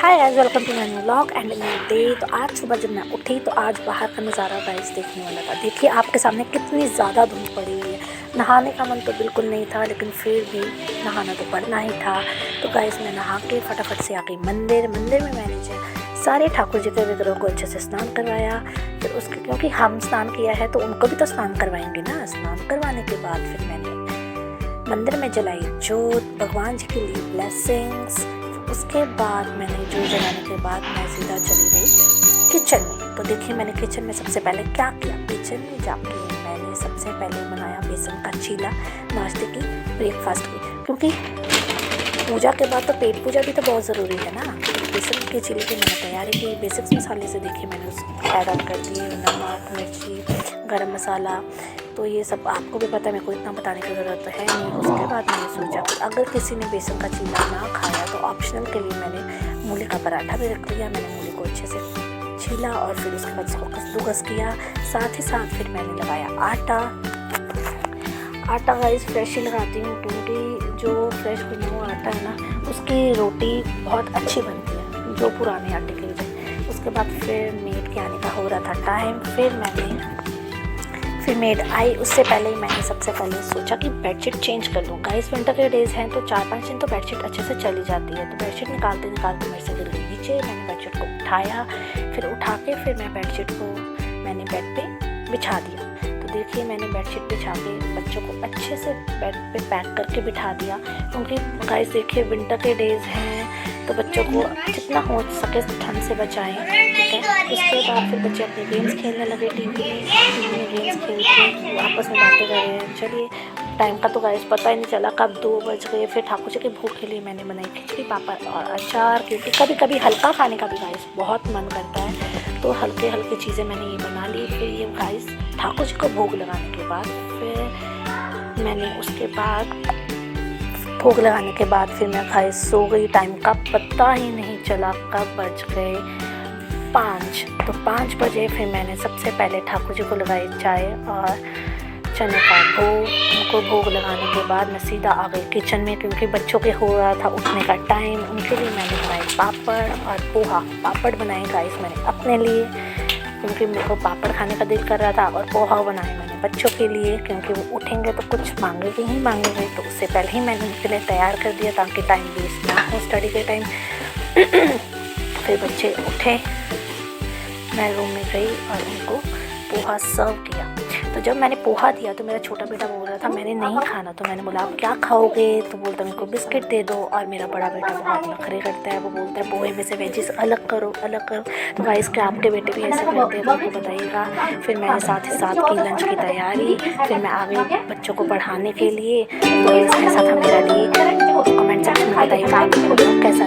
Hi guys, welcome to my new vlog and new day. तो आज सुबह जब मैं उठी तो आज बाहर का नज़ारा गाइस देखने वाला था। देखिए आपके सामने कितनी ज़्यादा धूप पड़ी हुई है। नहाने का मन तो बिल्कुल नहीं था, लेकिन फिर भी नहाना तो पड़ना ही था। तो गाइस मैं नहा के फटाफट से आ गई मंदिर में मैंने जो सारे ठाकुर जी के विग्रहों को अच्छे से स्नान करवाया। फिर उसके क्योंकि हम स्नान किया है तो उनको भी तो स्नान करवाएंगे ना। स्नान करवाने के बाद फिर मैंने मंदिर में जलाई जोत, भगवान जी के लिए ब्लेसिंग्स। उसके बाद मैंने जोत जलाने के बाद मैं सीधा चली गई किचन में। तो देखिए मैंने किचन में सबसे पहले क्या किया। किचन में जाके मैंने सबसे पहले बनाया बेसन का चीला, नाश्ते की, ब्रेकफास्ट की, क्योंकि पूजा के बाद तो पेट पूजा भी तो बहुत ज़रूरी है ना। बेसन के चीले की मैंने तैयारी की। बेसिक्स मसाले से देखिए मैंने उसको ऐड ऑन कर दिए, नमक, मिर्ची, गरम मसाला। तो ये सब आपको भी पता है, मेरे को इतना बताने की ज़रूरत है नहीं। उसके बाद मैंने सोचा कि अगर किसी ने बेसन का चीला ना खाया तो ऑप्शनल के लिए मैंने मूली का पराठा भी रख लिया। मैंने मूली को अच्छे से छीला और फिर उसके बाद उसको कद्दूकस किया। साथ ही साथ फिर मैंने लगाया आटा गाइस फ्रेश ही लगाती हूँ, क्योंकि जो फ्रेश बना हुआ आटा है ना उसकी रोटी बहुत अच्छी बनती है जो पुराने आटे की वजह। उसके बाद फिर मेड के आने का हो रहा था टाइम। फिर मेड आई। उससे पहले ही मैंने सबसे पहले सोचा कि बेडशीट चेंज कर लूँ। गाइस विंटर के डेज़ हैं तो 4-5 दिन तो बेडशीट अच्छे से चली जाती है। तो बेडशीट निकालते मेरे से गिर गई नीचे। मैंने बेडशीट को उठाया, फिर उठा के फिर मैं बेडशीट को मैंने बेड पे बिछा दिया। तो देखिए मैंने बेडशीट बिछा के बच्चों को अच्छे से बेड पे पैक करके बिठा दिया, क्योंकि गाइस देखिए विंटर के डेज़ हैं तो बच्चों को जितना हो सके ठंड से बचाएं, ठीक है। उसके बाद फिर बच्चे अपने गेम्स खेलने लगे। टीवी में गेम्स खेल के आपस में बातें कर रहे हैं। चलिए टाइम का तो गाइस पता ही नहीं चला कब 2 बज गए। फिर ठाकुर जी के भोग के लिए मैंने बनाई खिचड़ी, पापड़ और अचार, क्योंकि कभी कभी हल्का खाने का भी गाइस बहुत मन करता है, तो हल्के चीज़ें मैंने ये बना ली। फिर ये गाइस ठाकुर जी को भोग लगाने के बाद फिर मैं गाइस सो गई। टाइम का पता ही नहीं चला कब बज गए 5। तो 5 बजे फिर मैंने सबसे पहले ठाकुर जी को लगाई चाय और चने का भोग। उनको भोग लगाने के बाद मैं सीधा आ गई किचन में, क्योंकि बच्चों के हो रहा था उठने का टाइम। उनके लिए मैंने बनाए पापड़ और पोहा। पापड़ बनाए गाइस मैंने अपने लिए, क्योंकि मेरे को पापड़ खाने का दिल कर रहा था, और पोहा बनाए मैंने बच्चों के लिए, क्योंकि वो उठेंगे तो कुछ मांगेंगे। तो उससे पहले ही मैंने उनके लिए तैयार कर दिया ताकि टाइम वेस्ट ना हो स्टडी के टाइम। फिर बच्चे उठे, मैं रूम में गई और उनको पोहा सर्व किया। तो जब मैंने पोहा दिया तो मेरा छोटा बेटा बोल रहा था मैंने नहीं खाना। तो मैंने बोला आप क्या खाओगे? तो बोलता मेरे को बिस्किट दे दो। और मेरा बड़ा बेटा बहुत नखरे करता है, वो बोलता है पोहे में से वेजिस अलग करो। तो गाइस क्या आपके बेटे भी ऐसे करते हैं तो बताइएगा। फिर मैंने साथ ही साथ की लंच की तैयारी। फिर मैं आ गई बच्चों को पढ़ाने के लिए। तो ऐसा था मेरा डे। कमेंट सेक्शन में बताइएगा आपको कैसा